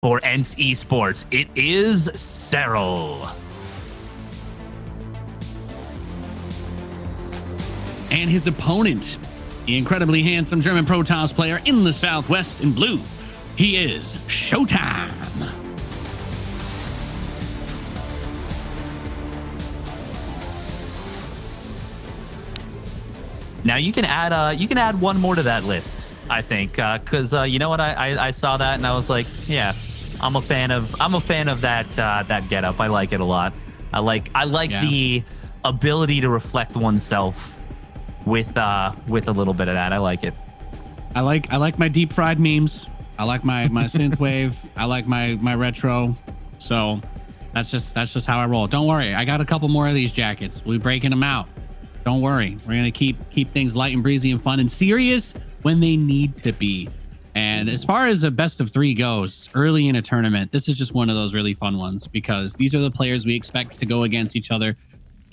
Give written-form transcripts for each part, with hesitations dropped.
for ENCE Esports. It is Serral. And his opponent, the incredibly handsome German Protoss player in the Southwest in blue. He is ShoWTimE. Now you can add one more to that list, I think, because you know what, I saw that and I was like, yeah, I'm a fan of that getup. I like it a lot. I like the ability to reflect oneself with a little bit of that. I like it. I like my deep fried memes. I like my synthwave. I like my retro. So that's just how I roll. Don't worry, I got a couple more of these jackets. We'll be breaking them out. Don't worry, we're gonna keep things light and breezy and fun and serious when they need to be. And as far as a best of 3 goes, early in a tournament, this is just one of those really fun ones because these are the players we expect to go against each other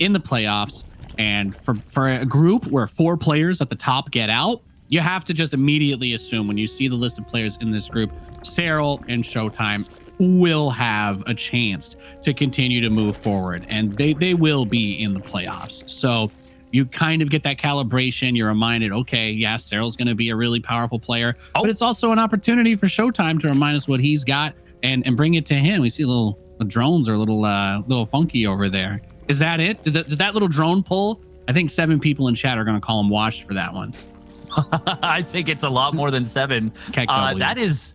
in the playoffs. And for a group where 4 players at the top get out, you have to just immediately assume when you see the list of players in this group, Serral and ShoWTimE will have a chance to continue to move forward, and they will be in the playoffs. So you kind of get that calibration. You're reminded, okay, yeah, Serral's going to be a really powerful player, but it's also an opportunity for ShoWTimE to remind us what he's got and bring it to him. We see the drones are a little funky over there. Is that it? Does that little drone pull? I think 7 people in chat are going to call him washed for that one. I think it's a lot more than 7. That is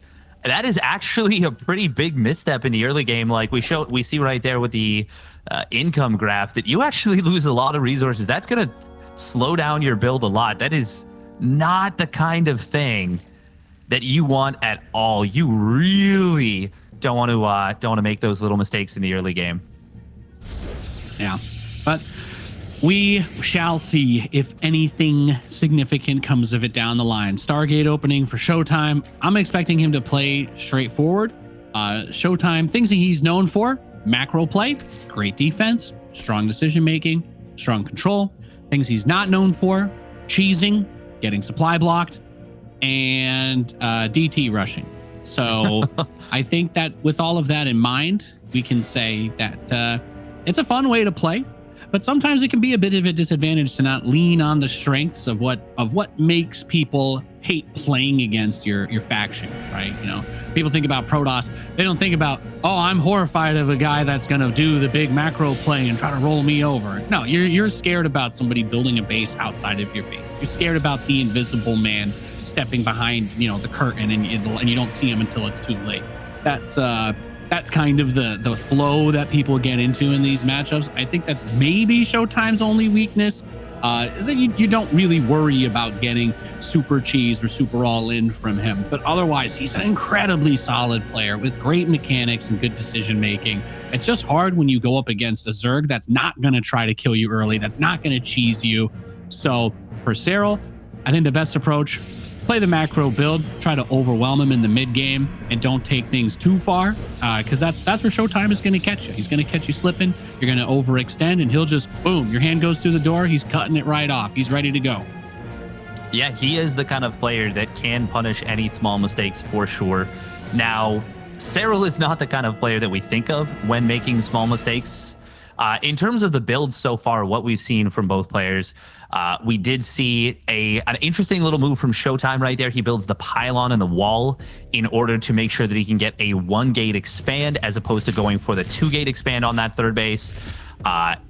actually a pretty big misstep in the early game. Like we see right there with the income graph that you actually lose a lot of resources. That's going to slow down your build a lot. That is not the kind of thing that you want at all. You really don't want to make those little mistakes in the early game. Yeah, but we shall see if anything significant comes of it down the line. Stargate opening for ShoWTimE. I'm expecting him to play straightforward. ShoWTimE, things that he's known for: macro play, great defense, strong decision making, strong control. Things he's not known for: cheesing, getting supply blocked, and DT rushing. So I think that with all of that in mind, we can say that it's a fun way to play, but sometimes it can be a bit of a disadvantage to not lean on the strengths of what makes people hate playing against your faction, right? You know, people think about Protoss, they don't think about, oh, I'm horrified of a guy that's gonna do the big macro play and try to roll me over. No, you're scared about somebody building a base outside of your base. You're scared about the invisible man stepping behind, you know, the curtain and you don't see him until it's too late. That's kind of the flow that people get into in these matchups. I think that's maybe ShoWTimE's only weakness, is that you don't really worry about getting super cheese or super all in from him. But otherwise, he's an incredibly solid player with great mechanics and good decision making. It's just hard when you go up against a Zerg that's not going to try to kill you early, that's not going to cheese you. So for Serral, I think the best approach: play the macro build, try to overwhelm him in the mid game, and don't take things too far, because that's where ShoWTimE is going to catch you. He's going to catch you slipping. You're going to overextend, and he'll just boom. Your hand goes through the door. He's cutting it right off. He's ready to go. Yeah, he is the kind of player that can punish any small mistakes for sure. Now, Serral is not the kind of player that we think of when making small mistakes. In terms of the builds so far, what we've seen from both players, we did see an interesting little move from ShoWTimE right there. He builds the pylon and the wall in order to make sure that he can get a 1-gate expand as opposed to going for the 2-gate expand on that third base.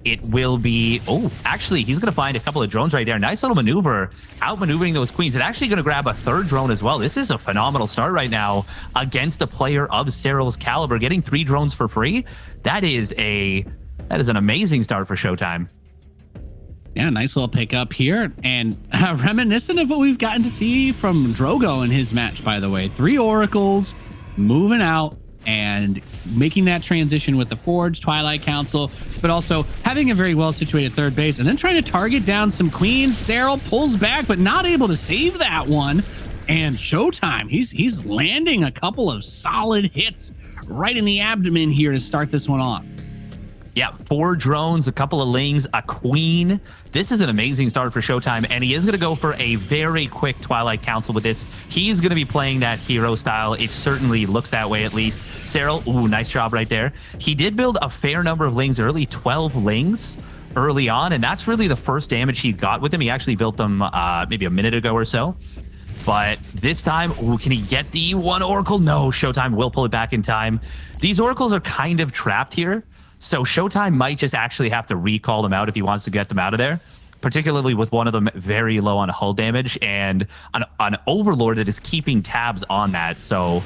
It will be, actually, he's going to find a couple of drones right there. Nice little maneuver, outmaneuvering those queens, and actually going to grab a 3rd drone as well. This is a phenomenal start right now against a player of Serral's caliber. Getting 3 drones for free, that is an amazing start for ShoWTimE. Yeah, nice little pickup here, and reminiscent of what we've gotten to see from Drogo in his match, by the way. 3 oracles, moving out, and making that transition with the Forge, Twilight Council, but also having a very well-situated third base, and then trying to target down some queens. Serral pulls back, but not able to save that one. And ShoWTimE, he's landing a couple of solid hits right in the abdomen here to start this one off. Yeah, 4 drones, a couple of lings, a queen. This is an amazing start for ShoWTimE, and he is going to go for a very quick Twilight Council with this. He's going to be playing that hero style. It certainly looks that way, at least. Serral, ooh, nice job right there. He did build a fair number of lings early, 12 lings early on, and that's really the first damage he got with them. He actually built them maybe a minute ago or so. But this time, ooh, can he get the one Oracle? No, ShoWTimE will pull it back in time. These Oracles are kind of trapped here. So ShoWTimE might just actually have to recall them out if he wants to get them out of there, particularly with one of them very low on hull damage and an Overlord that is keeping tabs on that. So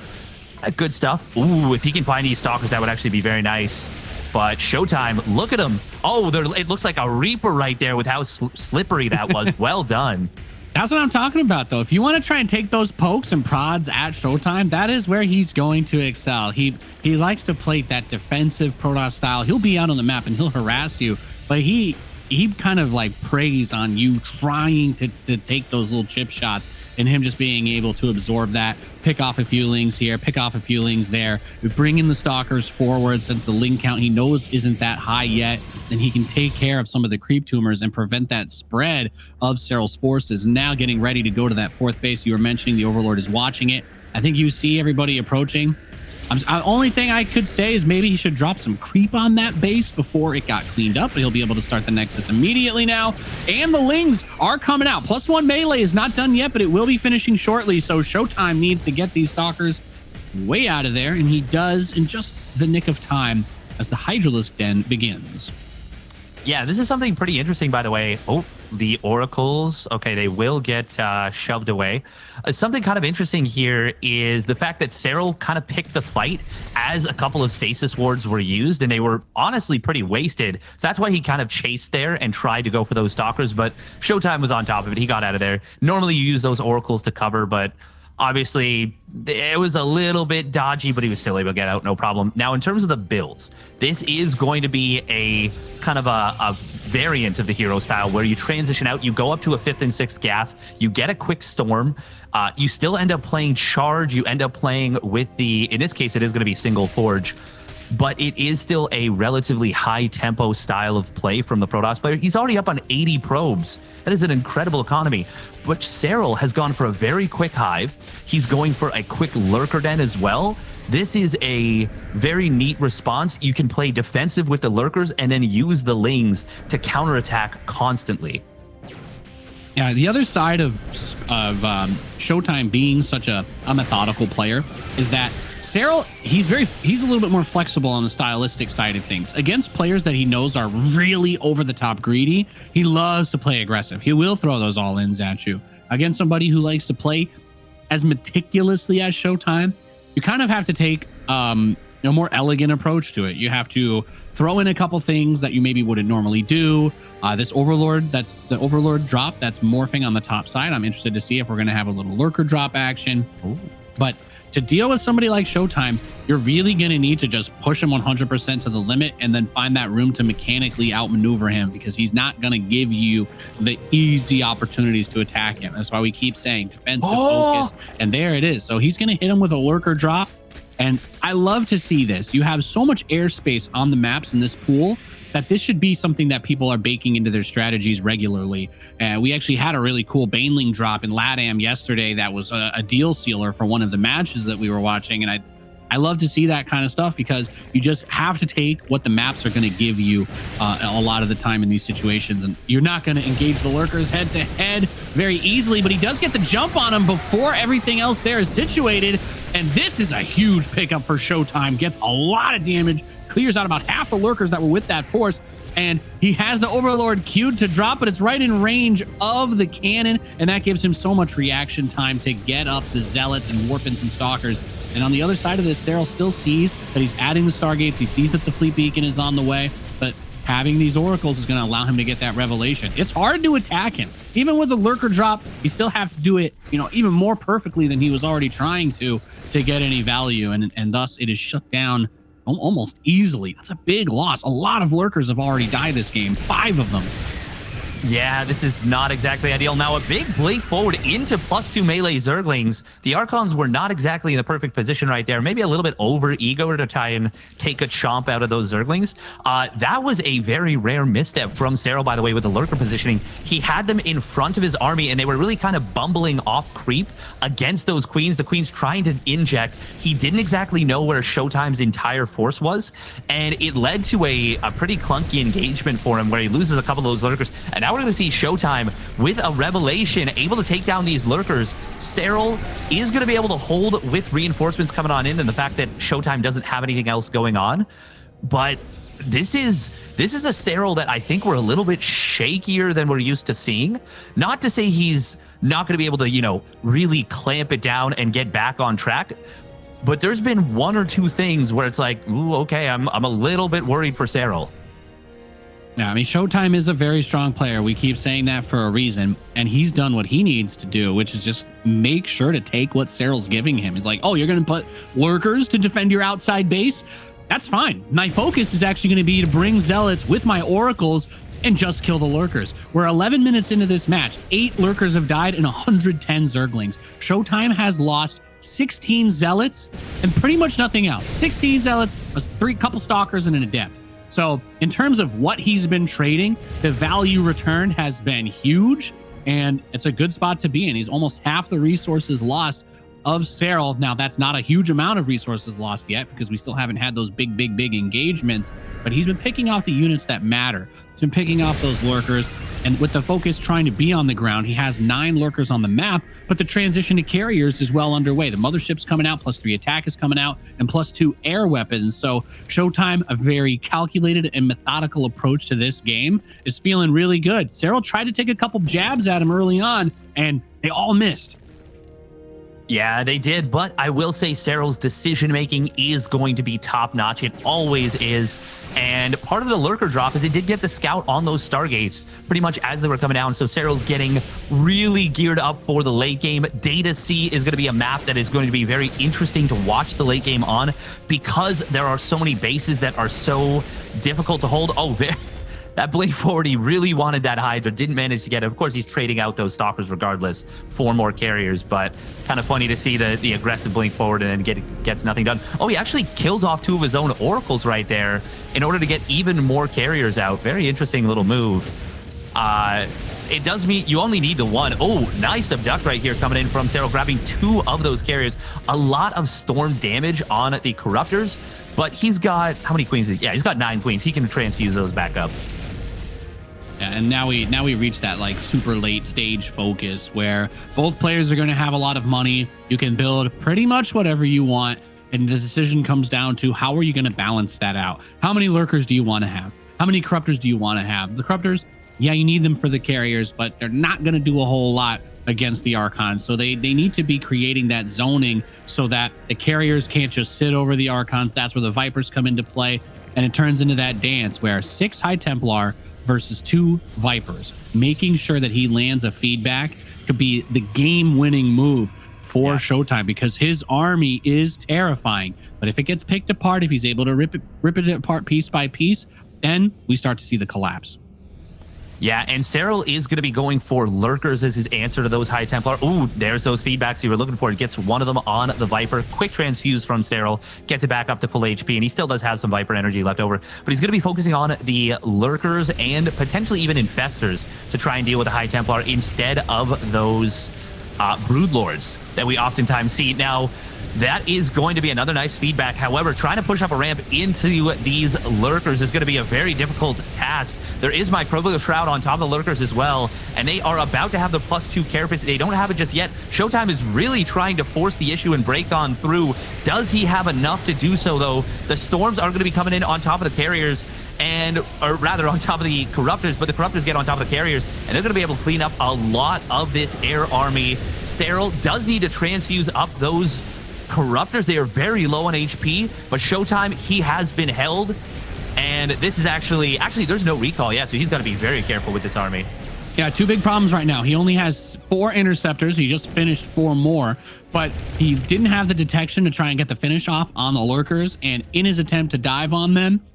good stuff. Ooh, if he can find these Stalkers, that would actually be very nice. But ShoWTimE, look at him. Oh, it looks like a Reaper right there with how slippery that was. Well done. That's what I'm talking about, though. If you want to try and take those pokes and prods at ShoWTimE, that is where he's going to excel. He likes to play that defensive Protoss style. He'll be out on the map and he'll harass you, but he kind of like preys on you trying to take those little chip shots, and him just being able to absorb that, pick off a few lings here, pick off a few lings there, bring in the Stalkers forward since the ling count he knows isn't that high yet, then he can take care of some of the creep tumors and prevent that spread of Serral's forces. Now getting ready to go to that 4th base you were mentioning, the Overlord is watching it. I think you see everybody approaching. Only thing I could say is maybe he should drop some creep on that base before it got cleaned up, but he'll be able to start the Nexus immediately now. And the lings are coming out. +1 melee is not done yet, but it will be finishing shortly. So ShoWTimE needs to get these Stalkers way out of there, and he does in just the nick of time as the Hydralisk Den begins. Yeah, this is something pretty interesting, by the way. Oh, the Oracles. Okay, they will get shoved away. Something kind of interesting here is the fact that Serral kind of picked the fight as a couple of stasis wards were used, and they were honestly pretty wasted. So that's why he kind of chased there and tried to go for those Stalkers, but ShoWTimE was on top of it. He got out of there. Normally you use those Oracles to cover, but obviously it was a little bit dodgy, but he was still able to get out, no problem. Now, in terms of the builds, this is going to be a kind of a variant of the hero style where you transition out, you go up to a 5th and 6th gas, you get a quick storm, you still end up playing charge, you end up playing with the, in this case, it is going to be single forge, but it is still a relatively high tempo style of play from the Protoss player. He's already up on 80 probes. That is an incredible economy. But Serral has gone for a very quick hive. He's going for a quick lurker den as well. This is a very neat response. You can play defensive with the lurkers and then use the lings to counterattack constantly. Yeah, the other side of ShoWTimE being such a methodical player is that Serral, he's a little bit more flexible on the stylistic side of things. Against players that he knows are really over the top greedy, he loves to play aggressive. He will throw those all-ins at you. Against somebody who likes to play as meticulously as ShoWTimE, you kind of have to take a more elegant approach to it. You have to throw in a couple things that you maybe wouldn't normally do. This Overlord, that's the Overlord drop that's morphing on the top side. I'm interested to see if we're going to have a little lurker drop action. Ooh. But to deal with somebody like ShoWTimE, you're really going to need to just push him 100% to the limit and then find that room to mechanically outmaneuver him, because he's not going to give you the easy opportunities to attack him. That's why we keep saying defensive focus, and there it is. So he's going to hit him with a lurker drop, and I love to see this. You have so much airspace on the maps in this pool that this should be something that people are baking into their strategies regularly. We actually had a really cool Baneling drop in LATAM yesterday that was a deal sealer for one of the matches that we were watching, and I love to see that kind of stuff, because you just have to take what the maps are going to give you a lot of the time in these situations, and you're not going to engage the lurkers head to head very easily, but he does get the jump on him before everything else there is situated, and this is a huge pickup for ShoWTimE. Gets a lot of damage, clears out about half the lurkers that were with that force, and he has the Overlord queued to drop, but it's right in range of the cannon, and that gives him so much reaction time to get up the Zealots and warp in some Stalkers. And on the other side of this, Serral still sees that he's adding the Stargates. He sees that the Fleet Beacon is on the way, but having these Oracles is going to allow him to get that Revelation. It's hard to attack him. Even with the lurker drop, you still have to do it, even more perfectly than he was already trying to get any value, and thus it is shut down almost easily. That's a big loss. A lot of lurkers have already died this game, 5 of them. Yeah, this is not exactly ideal. Now, a big blink forward into +2 melee Zerglings. The Archons were not exactly in the perfect position right there. Maybe a little bit over-ego to try and take a chomp out of those Zerglings. That was a very rare misstep from Serral, by the way, with the lurker positioning. He had them in front of his army, and they were really kind of bumbling off creep against those queens. The queens trying to inject. He didn't exactly know where ShoWTimE's entire force was, and it led to a pretty clunky engagement for him where he loses a couple of those lurkers. And now we're going to see ShoWTimE with a revelation, able to take down these lurkers. Serral is going to be able to hold with reinforcements coming on in, and the fact that ShoWTimE doesn't have anything else going on. But this is a Serral that I think we're a little bit shakier than we're used to seeing. Not to say he's not going to be able to, you know, really clamp it down and get back on track. But there's been one or two things where it's like, ooh, okay, I'm a little bit worried for Serral. Yeah, I mean, ShoWTimE is a very strong player. We keep saying that for a reason, and he's done what he needs to do, which is just make sure to take what Serral's giving him. He's like, oh, you're going to put lurkers to defend your outside base? That's fine. My focus is actually going to be to bring zealots with my oracles and just kill the lurkers. We're 11 minutes into this match. 8 lurkers have died and 110 Zerglings. ShoWTimE has lost 16 zealots and pretty much nothing else. 16 zealots, a couple stalkers, and an adept. So in terms of what he's been trading, the value returned has been huge, and it's a good spot to be in. He's almost half the resources lost of Serral. Now, that's not a huge amount of resources lost yet because we still haven't had those big engagements, but he's been picking off the units that matter. He's been picking off those lurkers, and with the focus trying to be on the ground, he has 9 lurkers on the map, but the transition to carriers is well underway. The mothership's coming out, +3 attack is coming out, and +2 air weapons. So ShoWTimE, a very calculated and methodical approach to this game, is feeling really good. Serral tried to take a couple jabs at him early on, and they all missed. Yeah, they did, but I will say Serral's decision-making is going to be top-notch. It always is, and part of the lurker drop is they did get the scout on those Stargates pretty much as they were coming down, so Serral's getting really geared up for the late game. Data C is going to be a map that is going to be very interesting to watch the late game on because there are so many bases that are so difficult to hold. Oh, that blink forward, he really wanted that Hydra, didn't manage to get it. Of course, he's trading out those stalkers regardless for more carriers, but kind of funny to see the aggressive blink forward and then gets nothing done. Oh, he actually kills off 2 of his own oracles right there in order to get even more carriers out. Very interesting little move. It does mean you only need the 1. Oh, nice abduct right here coming in from Serral, grabbing 2 of those carriers. A lot of storm damage on the Corruptors, but he's got, how many queens? Yeah, he's got 9 queens. He can transfuse those back up. Yeah, and now we reach that like super late stage focus where both players are going to have a lot of money. You can build pretty much whatever you want, and the decision comes down to how are you going to balance that out? How many lurkers do you want to have? How many corruptors do you want to have? The corruptors, yeah, you need them for the carriers, but they're not going to do a whole lot against the Archons. So they need to be creating that zoning so that the carriers can't just sit over the Archons. That's where the Vipers come into play, and it turns into that dance where 6 High Templar versus 2 Vipers. Making sure that he lands a feedback could be the game-winning move for ShoWTimE because his army is terrifying. But if it gets picked apart, if he's able to rip it apart piece by piece, then we start to see the collapse. Yeah, and Serral is going to be going for lurkers as his answer to those High Templar. Ooh, there's those feedbacks you were looking for. He gets one of them on the Viper. Quick transfuse from Serral. Gets it back up to full HP, and he still does have some Viper energy left over. But he's going to be focusing on the lurkers and potentially even infestors to try and deal with the High Templar instead of those Broodlords that we oftentimes see. Now, that is going to be another nice feedback. However, trying to push up a ramp into these lurkers is going to be a very difficult task. There is Microbial Shroud on top of the lurkers as well, and they are about to have the +2 carapace. They don't have it just yet. ShoWTimE is really trying to force the issue and break on through. Does he have enough to do so, though? The storms are going to be coming in on top of the carriers, or rather on top of the Corruptors, but the Corruptors get on top of the carriers, and they're going to be able to clean up a lot of this air army. Serral does need to transfuse up those Corruptors. They are very low on HP, but ShoWTimE, he has been held, and this is actually there's no recall yet, so he's got to be very careful with this army. Yeah, 2 big problems right now. He only has 4 interceptors. He just finished 4 more, but he didn't have the detection to try and get the finish off on the lurkers, and in his attempt to dive on them,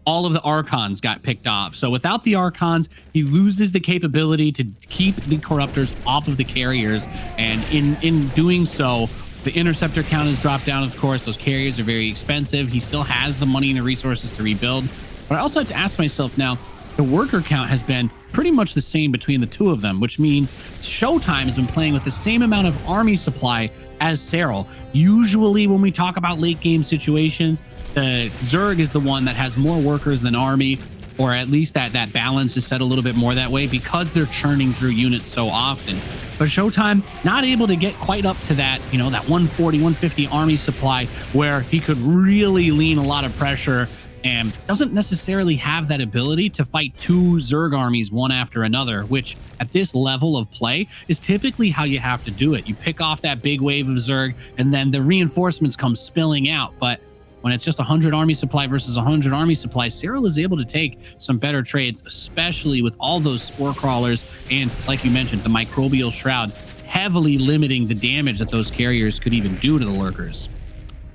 all of the Archons got picked off. So without the Archons, he loses the capability to keep the Corruptors off of the carriers. And in doing so, the interceptor count has dropped down, of course. Those carriers are very expensive. He still has the money and the resources to rebuild. But I also have to ask myself now, the worker count has been pretty much the same between the two of them, which means ShoWTimE has been playing with the same amount of army supply as Serral. Usually when we talk about late game situations, the Zerg is the one that has more workers than army, or at least that balance is set a little bit more that way because they're churning through units so often. But ShoWTimE not able to get quite up to that, you know, that 140, 150 army supply where he could really lean a lot of pressure, and doesn't necessarily have that ability to fight two Zerg armies one after another, which at this level of play is typically how you have to do it. You pick off that big wave of Zerg and then the reinforcements come spilling out. But when it's just 100 army supply versus 100 army supply, Serral is able to take some better trades, especially with all those spore crawlers and, like you mentioned, the microbial shroud, heavily limiting the damage that those carriers could even do to the lurkers.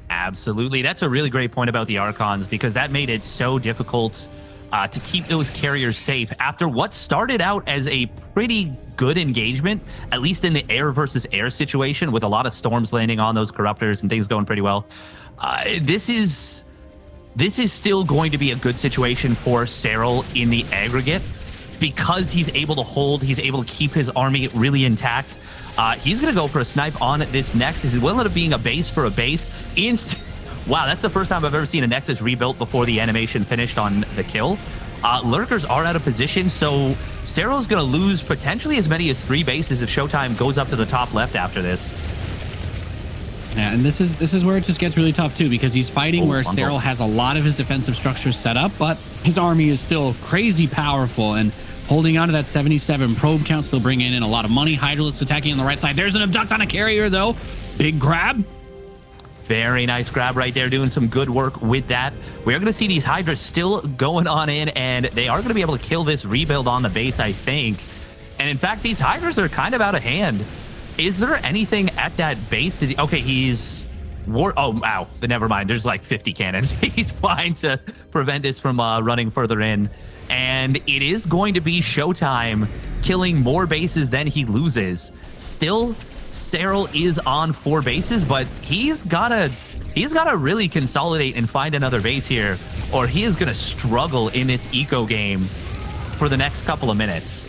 Absolutely. That's a really great point about the Archons, because that made it so difficult to keep those carriers safe after what started out as a pretty good engagement, at least in the air versus air situation, with a lot of storms landing on those Corruptors and things going pretty well. This is still going to be a good situation for Serral in the aggregate, because he's able to hold, he's able to keep his army really intact. He's going to go for a snipe on this Nexus. It will end up being a base for a base. Wow, that's the first time I've ever seen a Nexus rebuilt before the animation finished on the kill. Lurkers are out of position, so Serral's going to lose potentially as many as 3 bases if ShoWTimE goes up to the top left after this. Yeah, and this is where it just gets really tough too, because he's fighting where Serral has a lot of his defensive structures set up, but his army is still crazy powerful, and holding on to that 77 probe count, still bringing in a lot of money. Hydralisk attacking on the right side. There's an abduct on a carrier though. Big grab. Very nice grab right there, doing some good work with that. We are going to see these Hydras still going on in, and they are going to be able to kill this rebuild on the base, I think. And in fact, these Hydras are kind of out of hand. Is there anything at that base? Okay, he's... Oh, wow. But never mind. There's like 50 cannons. He's fine to prevent this from running further in. And it is going to be ShoWTimE killing more bases than he loses. Still, Serral is on 4 bases, but he's gotta really consolidate and find another base here, or he is gonna struggle in this eco game for the next couple of minutes.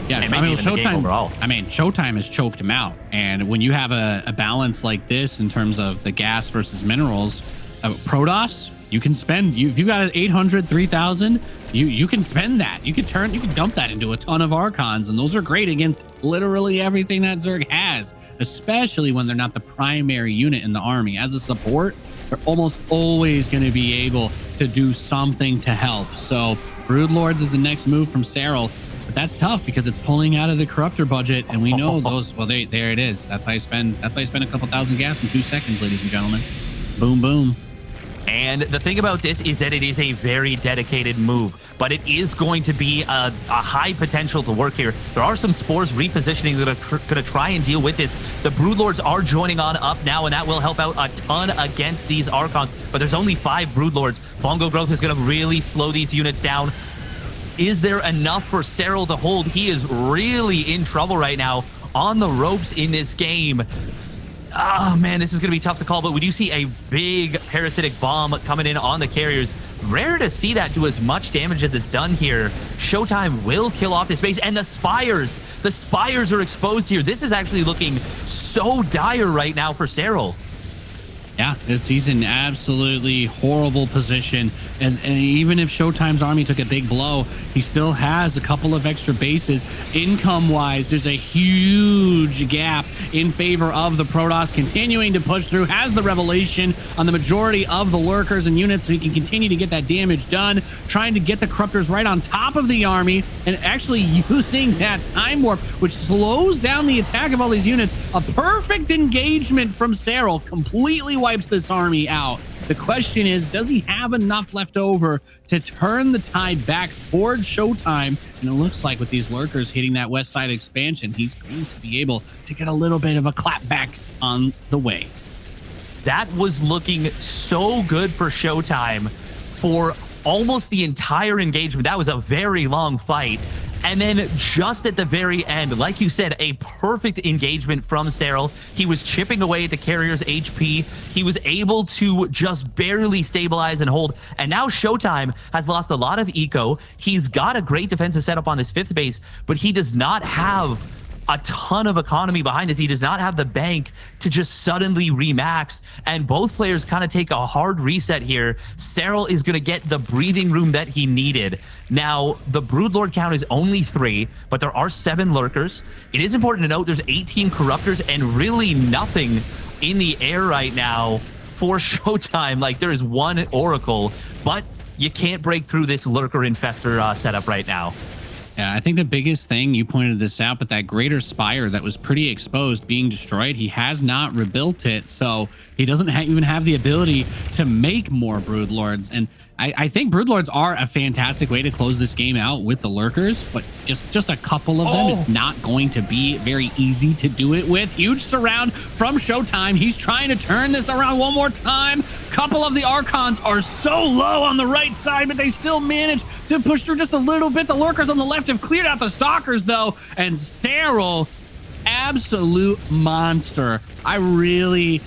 Yeah, I mean, ShoWTimE has choked him out, and when you have a balance like this in terms of the gas versus minerals, Protoss, you can spend, if you've got an 800, 3000, you can spend that. You can dump that into a ton of Archons, and those are great against literally everything that Zerg has, especially when they're not the primary unit in the army. As a support, they're almost always going to be able to do something to help. So Broodlords is the next move from Serral, but that's tough because it's pulling out of the Corruptor budget, and we know those, well, there it is. That's how you spend a couple thousand gas in 2 seconds, ladies and gentlemen. Boom, boom. And the thing about this is that it is a very dedicated move, but it is going to be a high potential to work here. There are some spores repositioning that are going to try and deal with this. The Broodlords are joining on up now, and that will help out a ton against these Archons, but there's only 5 Broodlords. Fungal Growth is going to really slow these units down. Is there enough for Serral to hold? He is really in trouble right now, on the ropes in this game. Oh man, this is going to be tough to call, but we do see a big parasitic bomb coming in on the carriers. Rare to see that do as much damage as it's done here. ShoWTimE will kill off this base, and the Spires are exposed here. This is actually looking so dire right now for Serral. Yeah, this season, absolutely horrible position. And even if ShoWTimE's army took a big blow, he still has a couple of extra bases. Income-wise, there's a huge gap in favor of the Protoss, continuing to push through, has the Revelation on the majority of the lurkers and units, so he can continue to get that damage done, trying to get the Corruptors right on top of the army, and actually using that Time Warp, which slows down the attack of all these units. A perfect engagement from Serral, completely wipes this army out. The question is, does he have enough left over to turn the tide back towards ShoWTimE? And it looks like with these lurkers hitting that west side expansion, he's going to be able to get a little bit of a clap back on the way. That was looking so good for ShoWTimE for almost the entire engagement. That was a very long fight. And then just at the very end, like you said, a perfect engagement from Serral. He was chipping away at the carrier's HP. He was able to just barely stabilize and hold. And now ShoWTimE has lost a lot of eco. He's got a great defensive setup on his 5th base, but he does not have a ton of economy behind this. He does not have the bank to just suddenly remax, and both players kind of take a hard reset here. Serral is going to get the breathing room that he needed. Now, the Broodlord count is only 3, but there are 7 lurkers. It is important to note there's 18 corruptors and really nothing in the air right now for ShoWTimE. Like, there is 1 Oracle, but you can't break through this lurker infester setup right now. Yeah, I think the biggest thing, you pointed this out, but that greater spire that was pretty exposed being destroyed, he has not rebuilt it, so he doesn't even have the ability to make more Broodlords. And I think Broodlords are a fantastic way to close this game out with the lurkers, but just a couple of them is not going to be very easy to do it with. Huge surround from ShoWTimE. He's trying to turn this around one more time. Couple of the Archons are so low on the right side, but they still manage to push through just a little bit. The lurkers on the left have cleared out the stalkers though, and Serral, absolute monster. I really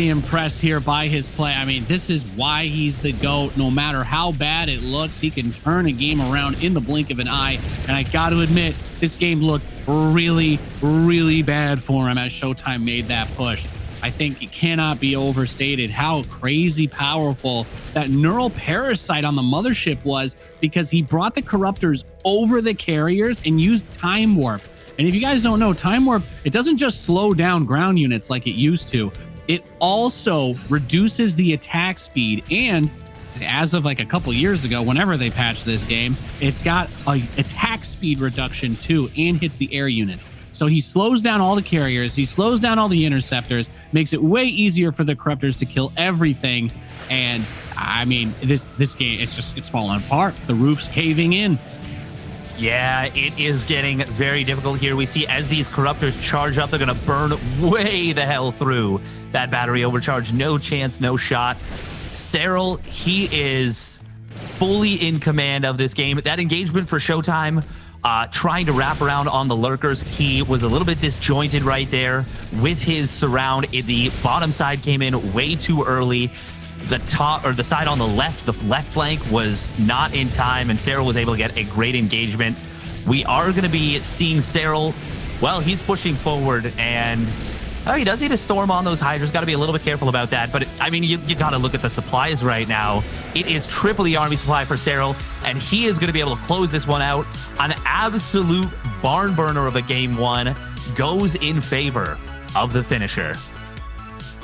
impressed here by his play. I mean, this is why he's the GOAT. No matter how bad it looks, he can turn a game around in the blink of an eye. And I got to admit, this game looked really bad for him as ShoWTimE made that push. I think it cannot be overstated how crazy powerful that neural parasite on the mothership was, because he brought the corruptors over the carriers and used time warp. And if you guys don't know, time warp, it doesn't just slow down ground units like it used to. It also reduces the attack speed, and as of like a couple years ago, whenever they patched this game, it's got a attack speed reduction too, and hits the air units. So he slows down all the carriers, he slows down all the interceptors, makes it way easier for the corruptors to kill everything. And I mean, this game, it's falling apart. The roof's caving in. Yeah, it is getting very difficult here. We see as these corruptors charge up, they're going to burn way the hell through that battery overcharge. No chance, no shot. Serral, he is fully in command of this game. That engagement for ShoWTimE, trying to wrap around on the lurkers, he was a little bit disjointed right there with his surround. The bottom side came in way too early. The top, or the side on the left flank was not in time, and Serral was able to get a great engagement. We are going to be seeing Serral, well, he's pushing forward, and he does need to storm on those Hydras. Got to be a little bit careful about that. But I mean, you got to look at the supplies right now. It is triple the army supply for Serral, and he is going to be able to close this one out. An absolute barn burner of a game 1 goes in favor of the finisher.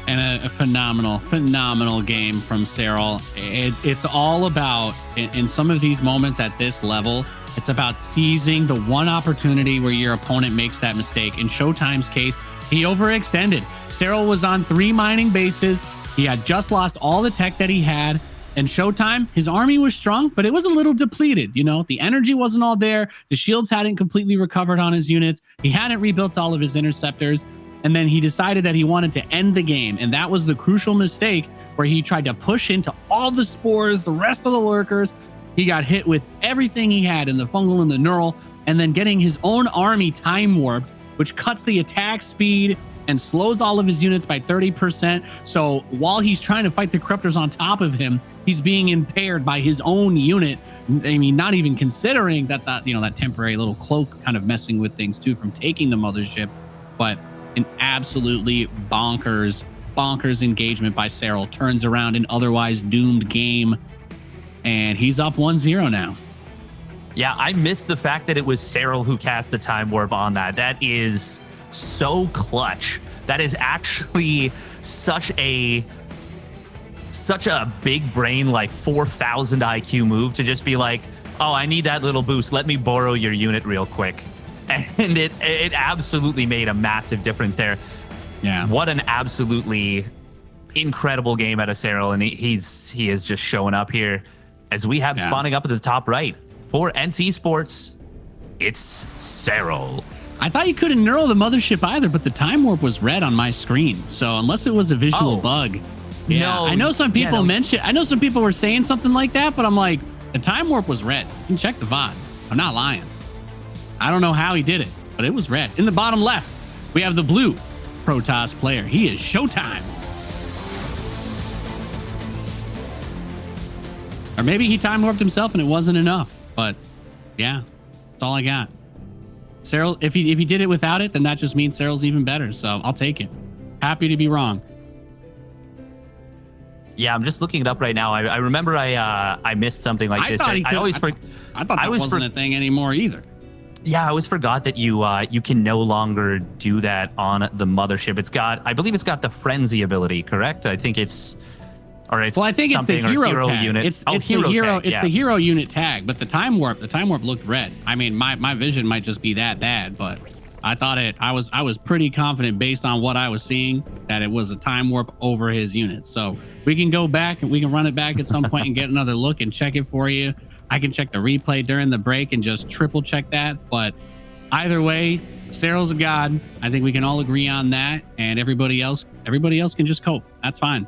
And a phenomenal game from Serral. It's all about, in some of these moments at this level, it's about seizing the one opportunity where your opponent makes that mistake. In ShoWTimE's case, he overextended. Serral was on 3 mining bases. He had just lost all the tech that he had. And ShoWTimE, his army was strong, but it was a little depleted. You know, the energy wasn't all there. The shields hadn't completely recovered on his units. He hadn't rebuilt all of his interceptors. And then he decided that he wanted to end the game. And that was the crucial mistake where he tried to push into all the spores, the rest of the lurkers. He got hit with everything he had in the fungal and the neural, and then getting his own army time warped, which cuts the attack speed and slows all of his units by 30%. So while he's trying to fight the corruptors on top of him, he's being impaired by his own unit. I mean, not even considering that that temporary little cloak kind of messing with things too from taking the mothership. But an absolutely bonkers engagement by Serral turns around an otherwise doomed game, and he's up 1-0 now. Yeah, I missed the fact that it was Serral who cast the time warp on that. That is so clutch. That is actually such a big brain, like 4,000 IQ move to just be like, oh, I need that little boost. Let me borrow your unit real quick. And it absolutely made a massive difference there. Yeah. What an absolutely incredible game out of Serral, and he is just showing up here as we have spawning up at the top right for NC Sports. It's Serral. I thought you couldn't neural the mothership either, but the time warp was red on my screen. So unless it was a visual bug, Yeah, No, I know some people no. mentioned. I know some people were saying something like that, but I'm like, the time warp was red. You can check the VOD. I'm not lying. I don't know how he did it, but it was red. In the bottom left, we have the blue Protoss player. He is ShoWTimE. Or maybe he time warped himself and it wasn't enough. But yeah, that's all I got. Serral, if he did it without it, then that just means Serral's even better. So I'll take it. Happy to be wrong. Yeah, I'm just looking it up right now. I remember I missed something like this. I thought that wasn't a thing anymore either. Yeah, I always forgot that you can no longer do that on the mothership. I believe it's got the frenzy ability, correct? I think it's, or it's. Well, I think it's the hero tag. Unit. It's the hero. It's the hero unit tag. But the time warp looked red. I mean, my vision might just be that bad, but I thought I was pretty confident based on what I was seeing that it was a time warp over his unit. So we can go back and we can run it back at some point and get another look and check it for you. I can check the replay during the break and just triple check that. But either way, Serral's a god. I think we can all agree on that. And everybody else can just cope. That's fine.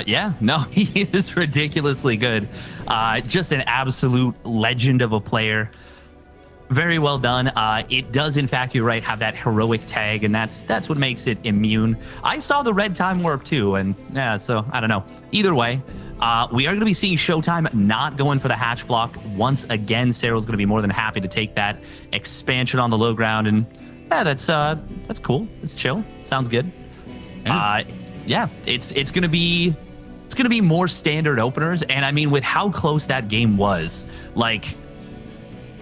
Yeah, no, he is ridiculously good. Just an absolute legend of a player. Very well done. It does, in fact, you're right, have that heroic tag, and that's what makes it immune. I saw the red time warp too, and yeah, so I don't know. Either way, we are going to be seeing ShoWTimE not going for the hatch block once again. Serral's going to be more than happy to take that expansion on the low ground, and yeah, that's cool. It's chill. Sounds good. Yeah. Yeah, it's gonna be more standard openers, and I mean, with how close that game was, like,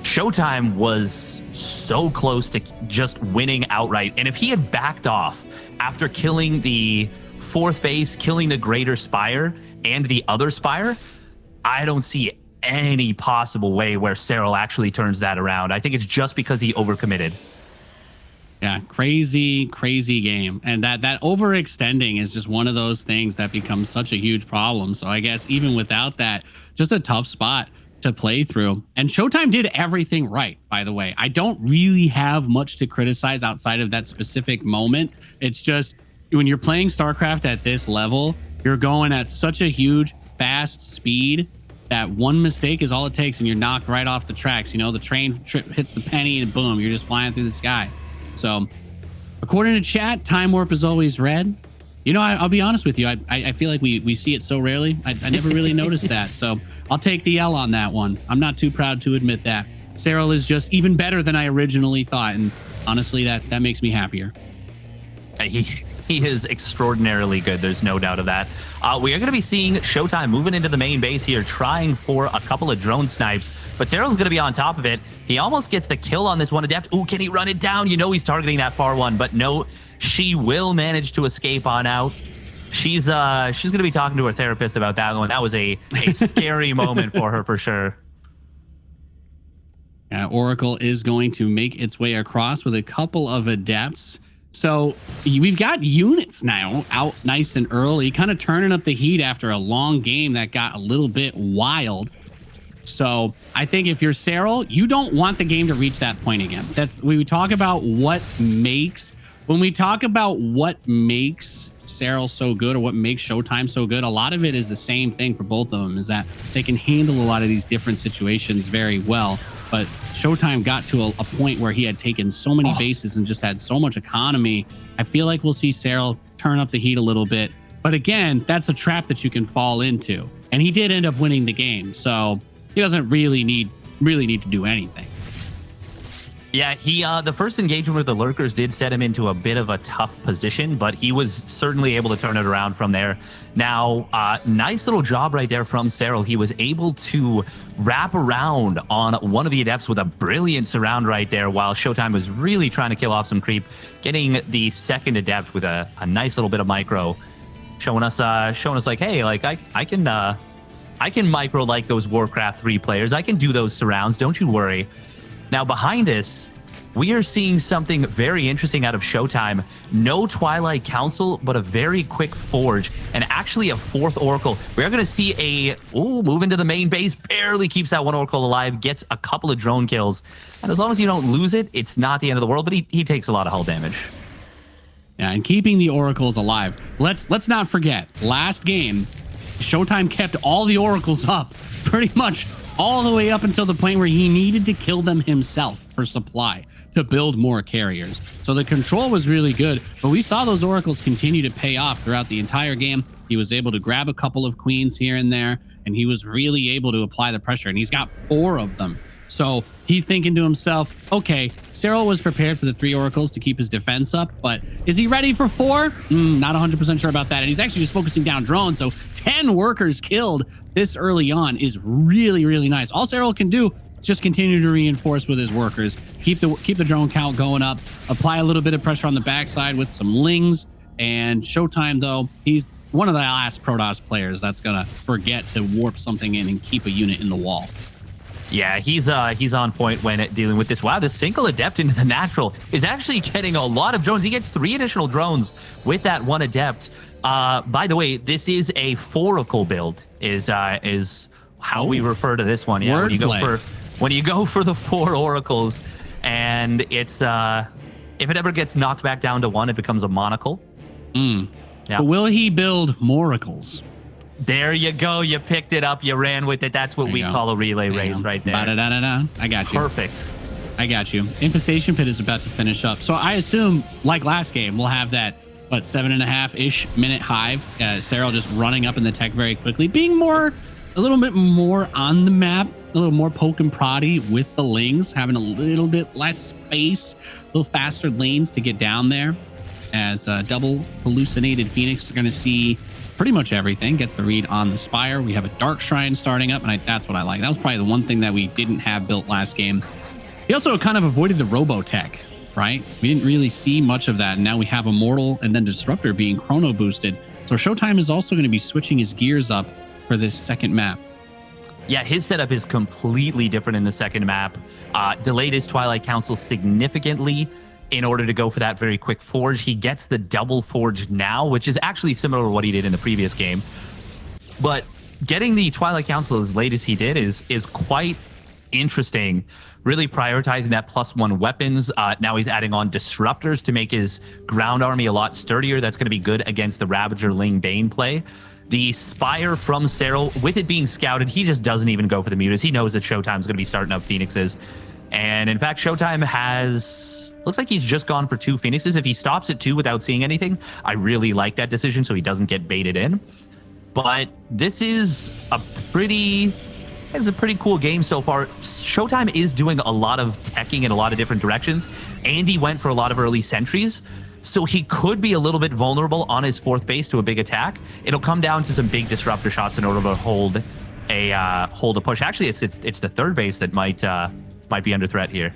ShoWTimE was so close to just winning outright. And if he had backed off after killing the fourth base, killing the greater spire and the other spire, I don't see any possible way where Serral actually turns that around. I think it's just because he overcommitted. Yeah, crazy game. And that overextending is just one of those things that becomes such a huge problem. So I guess even without that, just a tough spot to play through. And ShoWTimE did everything right, by the way. I don't really have much to criticize outside of that specific moment. It's just when you're playing StarCraft at this level, you're going at such a huge, fast speed that one mistake is all it takes and you're knocked right off the tracks. You know, the train hits the penny and boom, you're just flying through the sky. So according to chat, time warp is always red. You know, I'll be honest with you. I feel like we see it so rarely. I never really noticed that. So I'll take the L on that one. I'm not too proud to admit that. Serral is just even better than I originally thought. And honestly, that makes me happier. He is extraordinarily good. There's no doubt of that. We are going to be seeing ShoWTimE moving into the main base here, trying for a couple of drone snipes. But Serral's going to be on top of it. He almost gets the kill on this one adept. Ooh, can he run it down? You know he's targeting that far one, but no, she will manage to escape on out. She's going to be talking to her therapist about that one. That was a scary moment for her, for sure. Oracle is going to make its way across with a couple of adepts. So we've got units now out nice and early, kind of turning up the heat after a long game that got a little bit wild. So I think if you're Serral, you don't want the game to reach that point again. That's when we talk about when we talk about what makes Serral so good or what makes ShoWTimE so good, a lot of it is the same thing for both of them, is that they can handle a lot of these different situations very well. But ShoWTimE got to a point where he had taken so many bases and just had so much economy. I feel like we'll see Serral turn up the heat a little bit. But again, that's a trap that you can fall into. And he did end up winning the game. So he doesn't really need to do anything. Yeah, the first engagement with the lurkers did set him into a bit of a tough position, but he was certainly able to turn it around from there. Now, nice little job right there from Serral. He was able to wrap around on one of the adepts with a brilliant surround right there, while ShoWTimE was really trying to kill off some creep, getting the second adept with a nice little bit of micro, showing us like, hey, like I can micro like those Warcraft 3 players. I can do those surrounds. Don't you worry. Now, behind us, we are seeing something very interesting out of ShoWTimE. No Twilight Council, but a very quick Forge, and actually a fourth Oracle. We are going to see move into the main base, barely keeps that one Oracle alive, gets a couple of drone kills. And as long as you don't lose it, it's not the end of the world, but he takes a lot of hull damage. Yeah, and keeping the oracles alive. Let's not forget, last game, ShoWTimE kept all the oracles up pretty much all the way up until the point where he needed to kill them himself for supply to build more carriers. So the control was really good, but we saw those oracles continue to pay off throughout the entire game. He was able to grab a couple of queens here and there, and he was really able to apply the pressure, and he's got 4 of them. So he's thinking to himself, okay, Serral was prepared for the 3 oracles to keep his defense up, but is he ready for 4? Not 100% sure about that. And he's actually just focusing down drones. So 10 workers killed this early on is really, really nice. All Serral can do is just continue to reinforce with his workers, keep the drone count going up, apply a little bit of pressure on the backside with some lings. And ShoWTimE, though, he's one of the last Protoss players that's gonna forget to warp something in and keep a unit in the wall. Yeah, he's on point when dealing with this. Wow, the single adept into the natural is actually getting a lot of drones. He gets 3 additional drones with that 1 adept. By the way, this is a foracle build. Is how we refer to this one. Yeah, when you go for the 4 oracles, and it's if it ever gets knocked back down to 1, it becomes a monocle. Yeah. But will he build moracles? There you go. You picked it up. You ran with it. That's what we call a relay race right there. I got you. Perfect. I got you. Infestation Pit is about to finish up. So I assume, like last game, we'll have that, 7.5-ish minute hive. Serral just running up in the tech very quickly, being a little bit more on the map, a little more poke and proddy with the lings, having a little bit less space, a little faster lanes to get down there. As double hallucinated Phoenix are going to see pretty much everything. Gets the read on the Spire. We have a Dark Shrine starting up, and that's what I like. That was probably the one thing that we didn't have built last game. He also kind of avoided the Robotech, right? We didn't really see much of that, and now we have Immortal and then Disruptor being chrono boosted. So ShoWTimE is also going to be switching his gears up for this second map. Yeah, his setup is completely different in the second map. Delayed his Twilight Council significantly in order to go for that very quick forge. He gets the double forge now, which is actually similar to what he did in the previous game. But getting the Twilight Council as late as he did is quite interesting. Really prioritizing that +1 weapons. Now he's adding on disruptors to make his ground army a lot sturdier. That's going to be good against the Ravager Ling Bane play. The Spire from Serral, with it being scouted, he just doesn't even go for the mutas. He knows that ShoWTimE's going to be starting up Phoenixes. And in fact, ShoWTimE looks like he's just gone for 2 Phoenixes. If he stops at 2 without seeing anything, I really like that decision so he doesn't get baited in. But this is a pretty cool game so far. ShoWTimE is doing a lot of teching in a lot of different directions, and he went for a lot of early sentries. So he could be a little bit vulnerable on his 4th base to a big attack. It'll come down to some big disruptor shots in order to hold a push. Actually, it's the 3rd base that might be under threat here.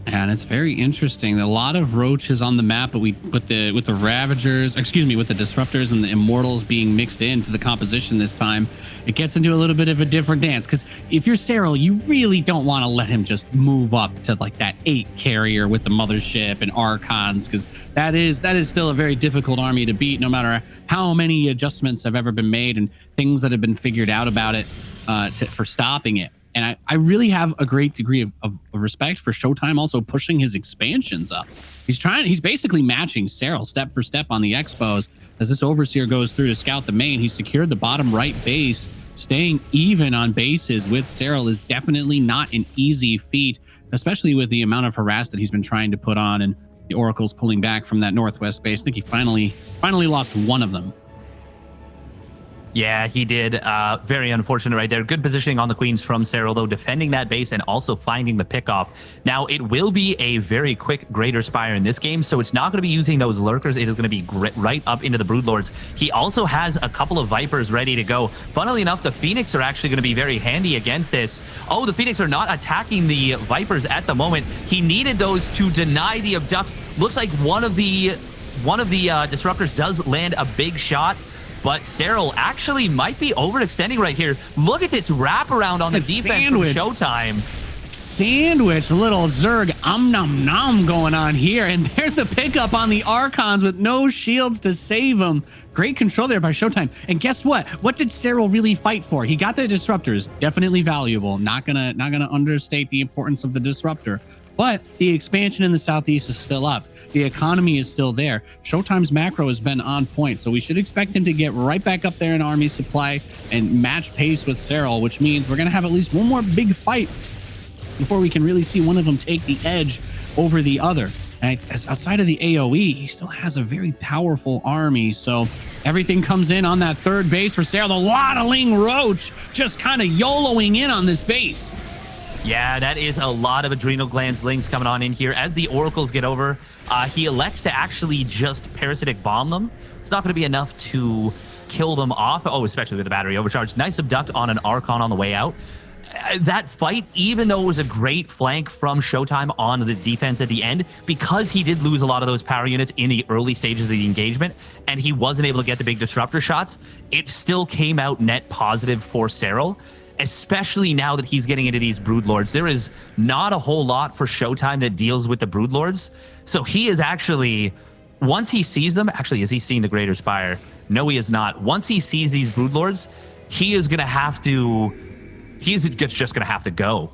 And it's very interesting. A lot of roaches on the map, but with the Ravagers, with the Disruptors and the Immortals being mixed into the composition this time, it gets into a little bit of a different dance. Because if you're Serral, you really don't want to let him just move up to like that 8 carrier with the Mothership and Archons, because that is still a very difficult army to beat, no matter how many adjustments have ever been made and things that have been figured out about it for stopping it. And I really have a great degree of respect for ShoWTimE also pushing his expansions up. He's basically matching Serral step for step on the expos. As this Overseer goes through to scout the main, he's secured the bottom right base. Staying even on bases with Serral is definitely not an easy feat, especially with the amount of harass that he's been trying to put on and the Oracles pulling back from that northwest base. I think he finally lost 1 of them. Yeah, he did. Very unfortunate right there. Good positioning on the Queens from Serral, though, defending that base and also finding the pickoff. Now, it will be a very quick Greater Spire in this game, so it's not going to be using those Lurkers. It is going to be right up into the Broodlords. He also has a couple of Vipers ready to go. Funnily enough, the Phoenix are actually going to be very handy against this. Oh, the Phoenix are not attacking the Vipers at the moment. He needed those to deny the abducts. Looks like one of the Disruptors does land a big shot. But Serral actually might be overextending right here. Look at this wraparound on the defense from ShoWTimE. Sandwich, a little Zerg nom nom going on here. And there's the pickup on the Archons with no shields to save them. Great control there by ShoWTimE. And guess what? What did Serral really fight for? He got the Disruptors. Definitely valuable. Not gonna understate the importance of the Disruptor. But the expansion in the southeast is still up. The economy is still there. ShoWTimE's macro has been on point, so we should expect him to get right back up there in army supply and match pace with Serral, which means we're going to have at least one more big fight before we can really see one of them take the edge over the other. And outside of the AoE, he still has a very powerful army, so everything comes in on that third base for Serral. A lot of Ling Roach just kind of YOLOing in on this base. Yeah, that is a lot of adrenal glands lings coming on in here. As the oracles get over, he elects to actually just parasitic bomb them. It's not going to be enough to kill them off. Oh, especially with the battery overcharge. Nice abduct on an Archon on the way out. That fight, even though it was a great flank from ShoWTimE on the defense at the end, because he did lose a lot of those power units in the early stages of the engagement, and he wasn't able to get the big disruptor shots, it still came out net positive for Serral. Especially now that he's getting into these Broodlords. There is not a whole lot for ShoWTimE that deals with the Broodlords. So he is actually, once he sees them, actually, is he seeing the Greater Spire? No, he is not. Once he sees these Broodlords, he is going to have to, he's just going to have to go.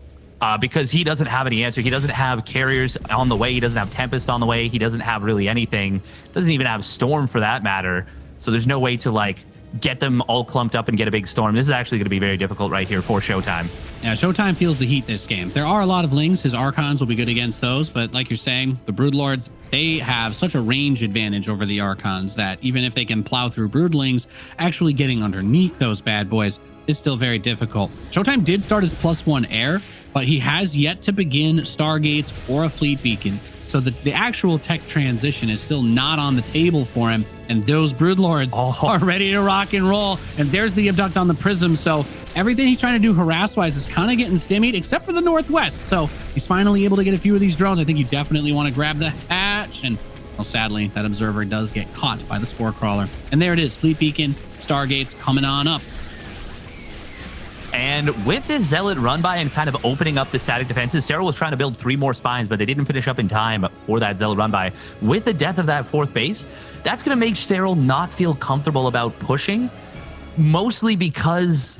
Because he doesn't have any answer. He doesn't have carriers on the way. He doesn't have Tempest on the way. He doesn't have really anything. Doesn't even have Storm for that matter. So there's no way to like get them all clumped up and get a big storm. This is actually going to be very difficult right here for ShoWTimE. Yeah, ShoWTimE feels the heat this game. There are a lot of Lings. His Archons will be good against those, but like you're saying, the Broodlords, they have such a range advantage over the Archons that even if they can plow through Broodlings, actually getting underneath those bad boys is still very difficult. ShoWTimE did start his +1 air, but he has yet to begin Stargates or a Fleet Beacon. So the actual tech transition is still not on the table for him. And those Broodlords are ready to rock and roll. And there's the abduct on the Prism. So everything he's trying to do harass-wise is kind of getting stymied, except for the Northwest. So he's finally able to get a few of these drones. I think you definitely want to grab the hatch. And well, sadly, that Observer does get caught by the Spore Crawler. And there it is. Fleet Beacon, Stargates coming on up. And with this Zealot run by and kind of opening up the static defenses, Serral was trying to build 3 more spines, but they didn't finish up in time for that Zealot run by. With the death of that 4th base, that's going to make Serral not feel comfortable about pushing, mostly because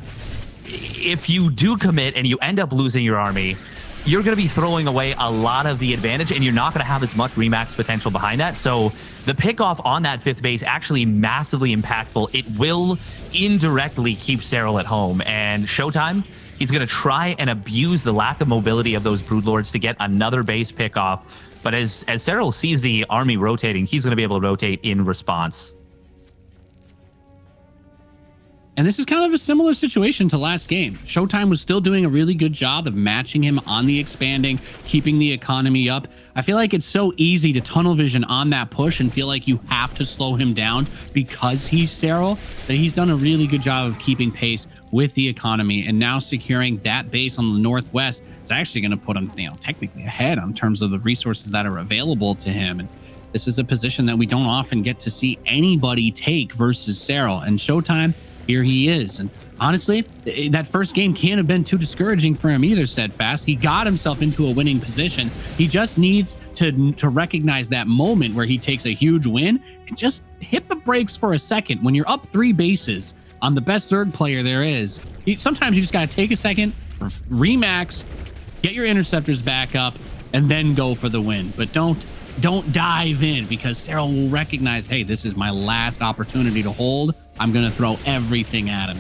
if you do commit and you end up losing your army, you're going to be throwing away a lot of the advantage, and you're not going to have as much remax potential behind that. So the pickoff on that 5th base actually massively impactful. It will indirectly keep Serral at home, and ShoWTimE, he's going to try and abuse the lack of mobility of those Broodlords to get another base pickoff. But as Serral sees the army rotating, he's going to be able to rotate in response. And this is kind of a similar situation to last game. ShoWTimE was still doing a really good job of matching him on the expanding, keeping the economy up. I feel like it's so easy to tunnel vision on that push and feel like you have to slow him down because he's Serral, that he's done a really good job of keeping pace with the economy, and now securing that base on the Northwest is actually going to put him, technically ahead in terms of the resources that are available to him. And this is a position that we don't often get to see anybody take versus Serral, and ShoWTimE, here he is. And honestly, that first game can't have been too discouraging for him either, Steadfast. He got himself into a winning position. He just needs to recognize that moment where he takes a huge win and just hit the brakes for a second. When you're up 3 bases on the best third player there is, sometimes you just got to take a second, remax, get your interceptors back up, and then go for the win. But don't dive in, because Serral will recognize, hey, this is my last opportunity to hold. I'm going to throw everything at him.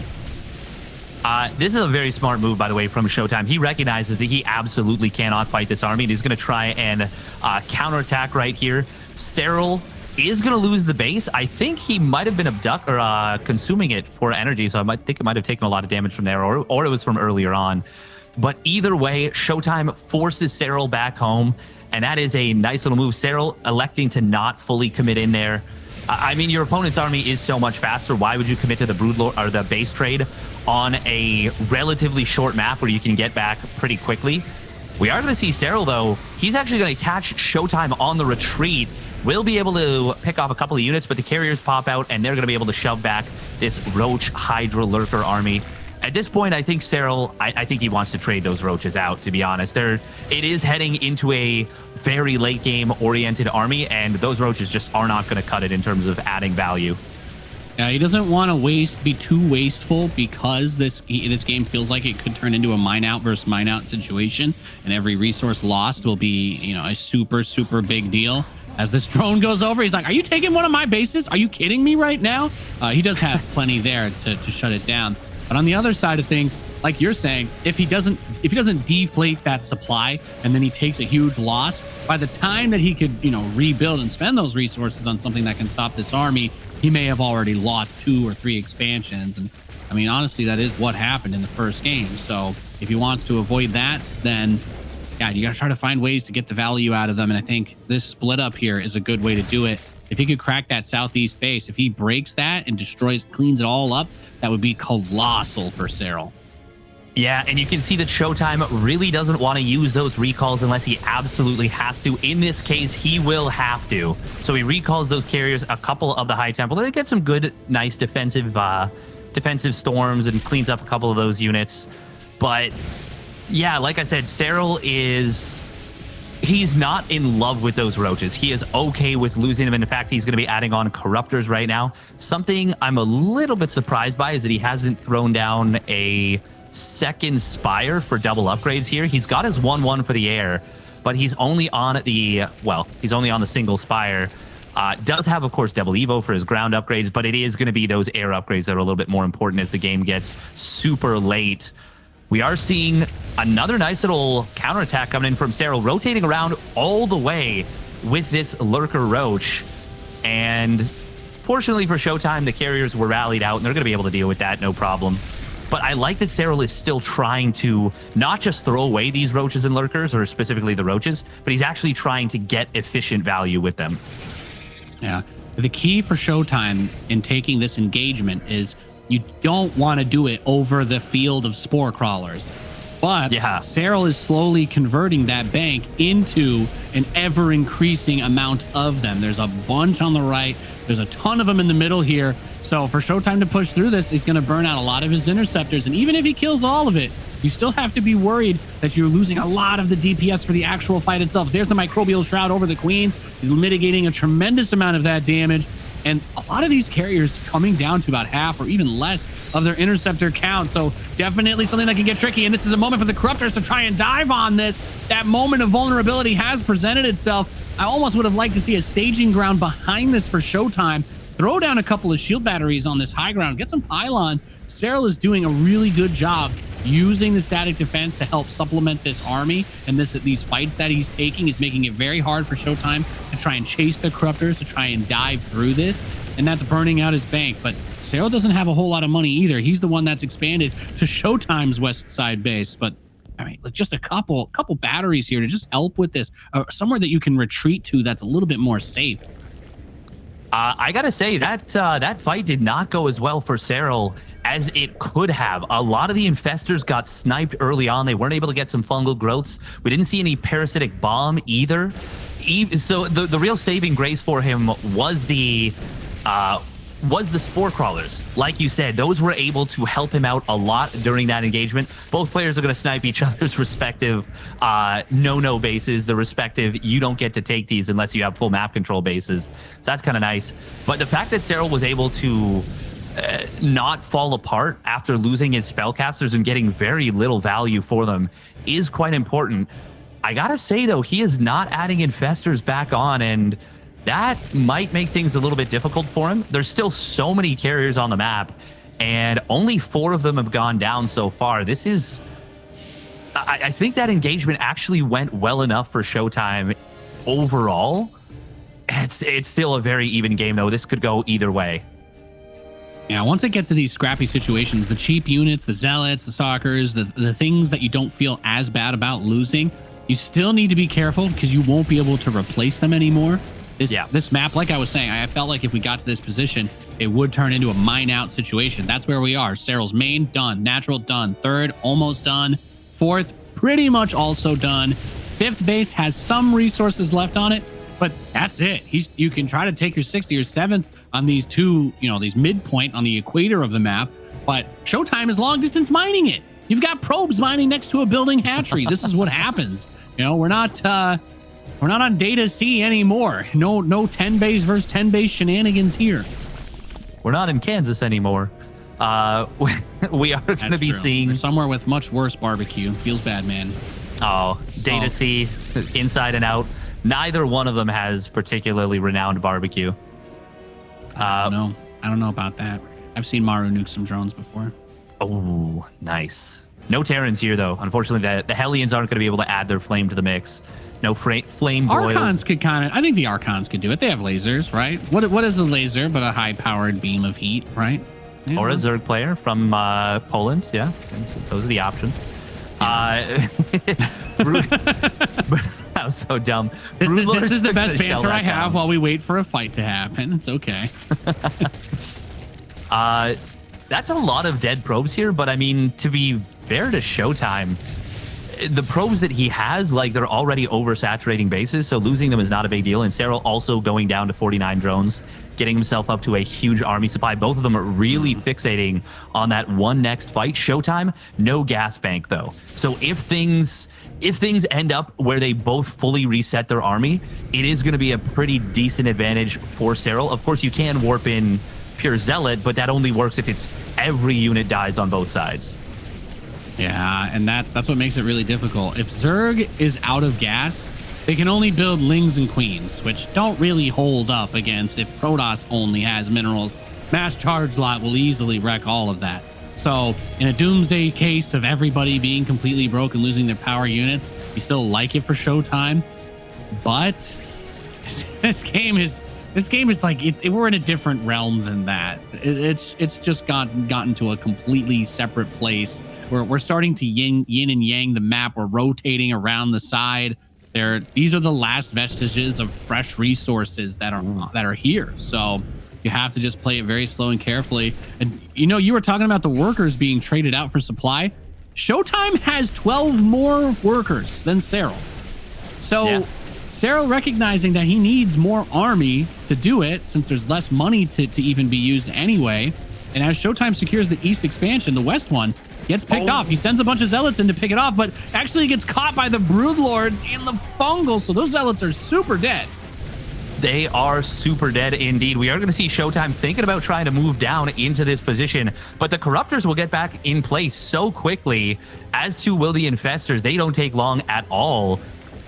This is a very smart move, by the way, from ShoWTimE. He recognizes that he absolutely cannot fight this army, and he's going to try and counterattack right here. Serral is going to lose the base. I think he might have been consuming it for energy, so I think it might have taken a lot of damage from there, or it was from earlier on. But either way, ShoWTimE forces Serral back home, and that is a nice little move. Serral electing to not fully commit in there. I mean, your opponent's army is so much faster. Why would you commit to the Broodlord or the base trade on a relatively short map where you can get back pretty quickly? We are going to see Serral, though. He's actually going to catch ShoWTimE on the retreat. Will be able to pick off a couple of units, but the carriers pop out, and they're going to be able to shove back this Roach Hydra Lurker army. At this point, I think Serral, I think he wants to trade those Roaches out, to be honest. It is heading into a very late game oriented army, and those Roaches just are not going to cut it in terms of adding value. He doesn't want to be too wasteful, because this game feels like it could turn into a mine out versus mine out situation, and every resource lost will be, you know, a super, super big deal. As this drone goes over, he's like, "Are you taking one of my bases? Are you kidding me right now?" He does have plenty there to shut it down. But on the other side of things, like you're saying, if he doesn't deflate that supply and then he takes a huge loss, by the time that he could, you know, rebuild and spend those resources on something that can stop this army, he may have already lost 2 or 3 expansions. And I mean, honestly, that is what happened in the first game. So if he wants to avoid that, then yeah, you got to try to find ways to get the value out of them. And I think this split up here is a good way to do it. If he could crack that southeast base, if he breaks that and cleans it all up, that would be colossal for Serral. Yeah, and you can see that ShoWTimE really doesn't want to use those recalls unless he absolutely has to. In this case, he will have to. So he recalls those carriers, a couple of the high tempo. They get some good, nice defensive storms and cleans up a couple of those units. But yeah, like I said, Serral he's not in love with those roaches. He is okay with losing them. And in fact, he's going to be adding on corruptors right now. Something I'm a little bit surprised by is that he hasn't thrown down a second spire for double upgrades here. He's got his 1-1 for the air, but he's only on he's only on the single spire. Does have, of course, double evo for his ground upgrades, but it is going to be those air upgrades that are a little bit more important as the game gets super late. We are seeing another nice little counterattack coming in from Serral, rotating around all the way with this Lurker Roach. And fortunately for ShoWTimE, the carriers were rallied out, and they're going to be able to deal with that, no problem. But I like that Serral is still trying to not just throw away these roaches and lurkers, or specifically the roaches, but he's actually trying to get efficient value with them. Yeah. The key for ShoWTimE in taking this engagement is you don't want to do it over the field of spore crawlers. But yeah, Serral is slowly converting that bank into an ever-increasing amount of them. There's a bunch on the right. There's a ton of them in the middle here. So for ShoWTimE to push through this, he's going to burn out a lot of his interceptors. And even if he kills all of it, you still have to be worried that you're losing a lot of the DPS for the actual fight itself. There's the microbial shroud over the queens, mitigating a tremendous amount of that damage. And a lot of these carriers coming down to about half or even less of their interceptor count. So definitely something that can get tricky. And this is a moment for the corruptors to try and dive on this. That moment of vulnerability has presented itself. I almost would have liked to see a staging ground behind this for ShoWTimE. Throw down a couple of shield batteries on this high ground. Get some pylons. Serral is doing a really good job using the static defense to help supplement this army, and these fights that he's taking. He's making it very hard for ShoWTimE to try and chase the corruptors, to try and dive through this, and that's burning out his bank. But Serral doesn't have a whole lot of money either. He's the one that's expanded to ShoWTimE's west side base. But I mean, just a couple batteries here to just help with this, somewhere that you can retreat to that's a little bit more safe. I gotta say that fight did not go as well for Serral as it could have. A lot of the infestors got sniped early on. They weren't able to get some fungal growths. We didn't see any parasitic bomb either. So the real saving grace for him was the spore crawlers. Like you said, those were able to help him out a lot during that engagement. Both players are going to snipe each other's respective no bases, the respective you don't get to take these unless you have full map control bases. So that's kind of nice. But the fact that Serral was able to not fall apart after losing his spellcasters and getting very little value for them is quite important. I gotta say, though, he is not adding infestors back on, and that might make things a little bit difficult for him. There's still so many carriers on the map, and only 4 of them have gone down so far. This is... I think that engagement actually went well enough for ShoWTimE overall. It's still a very even game, though. This could go either way. Yeah, once it gets to these scrappy situations, the cheap units, the zealots, the stalkers, the things that you don't feel as bad about losing, you still need to be careful because you won't be able to replace them anymore. This map, like I was saying, I felt like if we got to this position, it would turn into a mine out situation. That's where we are. Serral's main, done. Natural, done. Third, almost done. Fourth, pretty much also done. Fifth base has some resources left on it, but that's it. You can try to take your 6th or your 7th on these two, these midpoint on the equator of the map, but ShoWTimE is long distance mining it. You've got probes mining next to a building hatchery. This is what happens. We're not on data C anymore. No 10 base versus 10 base shenanigans here. We're not in Kansas anymore. We are going to be seeing... We're somewhere with much worse barbecue. Feels bad, man. Oh, Data C, Inside and Out. Neither one of them has particularly renowned barbecue. I don't know about that. I've seen Maru nuke some drones before. Oh, nice. No Terrans here, though. Unfortunately, the Hellions aren't going to be able to add their flame to the mix. No flame boil. Archons could kind of... I think the Archons could do it. They have lasers, right? What is a laser but a high-powered beam of heat, right? Yeah. Or a Zerg player from Poland, yeah. Those are the options. That was so dumb. This is the best banter I have while we wait for a fight to happen. It's okay. That's a lot of dead probes here, but I mean, to be fair to ShoWTimE, the probes that he has, like, they're already oversaturating bases, so losing them is not a big deal. And Serral also going down to 49 drones, getting himself up to a huge army supply. Both of them are really fixating on that one next fight. ShoWTimE, no gas bank, though. So if things end up where they both fully reset their army, it is going to be a pretty decent advantage for Serral. Of course, you can warp in Pure Zealot, but that only works if it's every unit dies on both sides. Yeah, and that's what makes it really difficult. If Zerg is out of gas, they can only build Lings and Queens, which don't really hold up against if Protoss only has minerals. Mass Charge Lot will easily wreck all of that. So in a doomsday case of everybody being completely broke and losing their power units, you still like it for ShoWTimE. But this game is like we're in a different realm than that. It's just gotten to a completely separate place where we're starting to yin and yang the map. We're rotating around the side. These are the last vestiges of fresh resources that are here. So you have to just play it very slow and carefully. And you were talking about the workers being traded out for supply. ShoWTimE has 12 more workers than Serral. So yeah. Serral recognizing that he needs more army to do it, since there's less money to even be used anyway. And as ShoWTimE secures the east expansion, the west one gets picked off. He sends a bunch of zealots in to pick it off, but actually gets caught by the Broodlords in the fungal. So those zealots are super dead. They are super dead indeed. We are going to see ShoWTimE thinking about trying to move down into this position, but the Corruptors will get back in place so quickly. As to will the Infestors, they don't take long at all.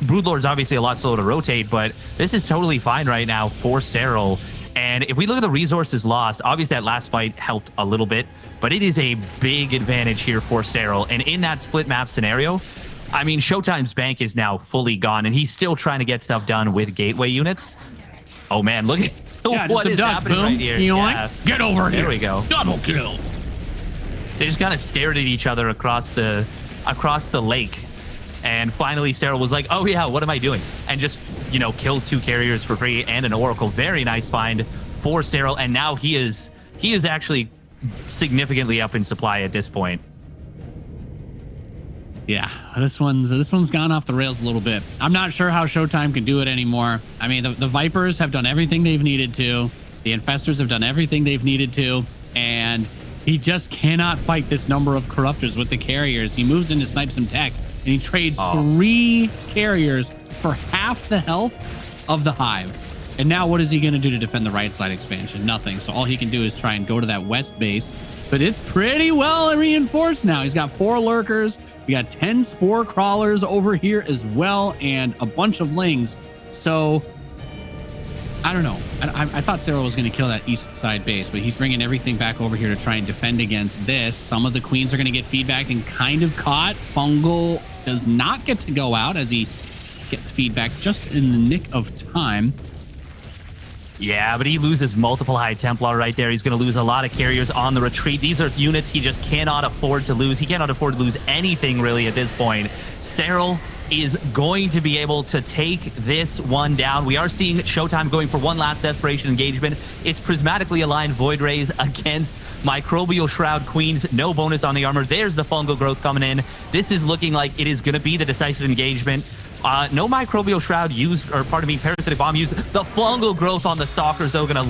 Broodlord's obviously a lot slower to rotate, but this is totally fine right now for Serral. And if we look at the resources lost, obviously that last fight helped a little bit, but it is a big advantage here for Serral. And in that split map scenario, I mean, ShoWTimE's bank is now fully gone, and he's still trying to get stuff done with gateway units. Oh man, look at what is happening right here. Yeah. Get over here. There we go. Double kill. They just kind of stared at each other across the lake. And finally, Serral was like, oh yeah, what am I doing? And just, kills 2 carriers for free and an Oracle. Very nice find for Serral. And now he is actually significantly up in supply at this point. Yeah, this one's gone off the rails a little bit. I'm not sure how ShoWTimE can do it anymore. I mean, the Vipers have done everything they've needed to. The Infestors have done everything they've needed to. And he just cannot fight this number of Corruptors with the carriers. He moves in to snipe some tech, and he trades 3 carriers for half the health of the Hive. And now what is he going to do to defend the right side expansion? Nothing. So all he can do is try and go to that west base. But it's pretty well reinforced now. He's got 4 lurkers. We got 10 spore crawlers over here as well, and a bunch of lings. So I don't know. I thought Serral was going to kill that east side base, but he's bringing everything back over here to try and defend against this. Some of the queens are going to get feedbacked and kind of caught. Fungal does not get to go out as he gets feedback just in the nick of time. Yeah, but he loses multiple High Templar right there. He's going to lose a lot of carriers on the retreat. These are units he just cannot afford to lose. He cannot afford to lose anything really at this point. Serral is going to be able to take this one down. We are seeing ShoWTimE going for one last desperation engagement. It's prismatically aligned Void Rays against Microbial Shroud Queens. No bonus on the armor. There's the fungal growth coming in. This is looking like it is going to be the decisive engagement. No Microbial Shroud used, or pardon me, Parasitic Bomb used. The fungal growth on the Stalkers, though, going to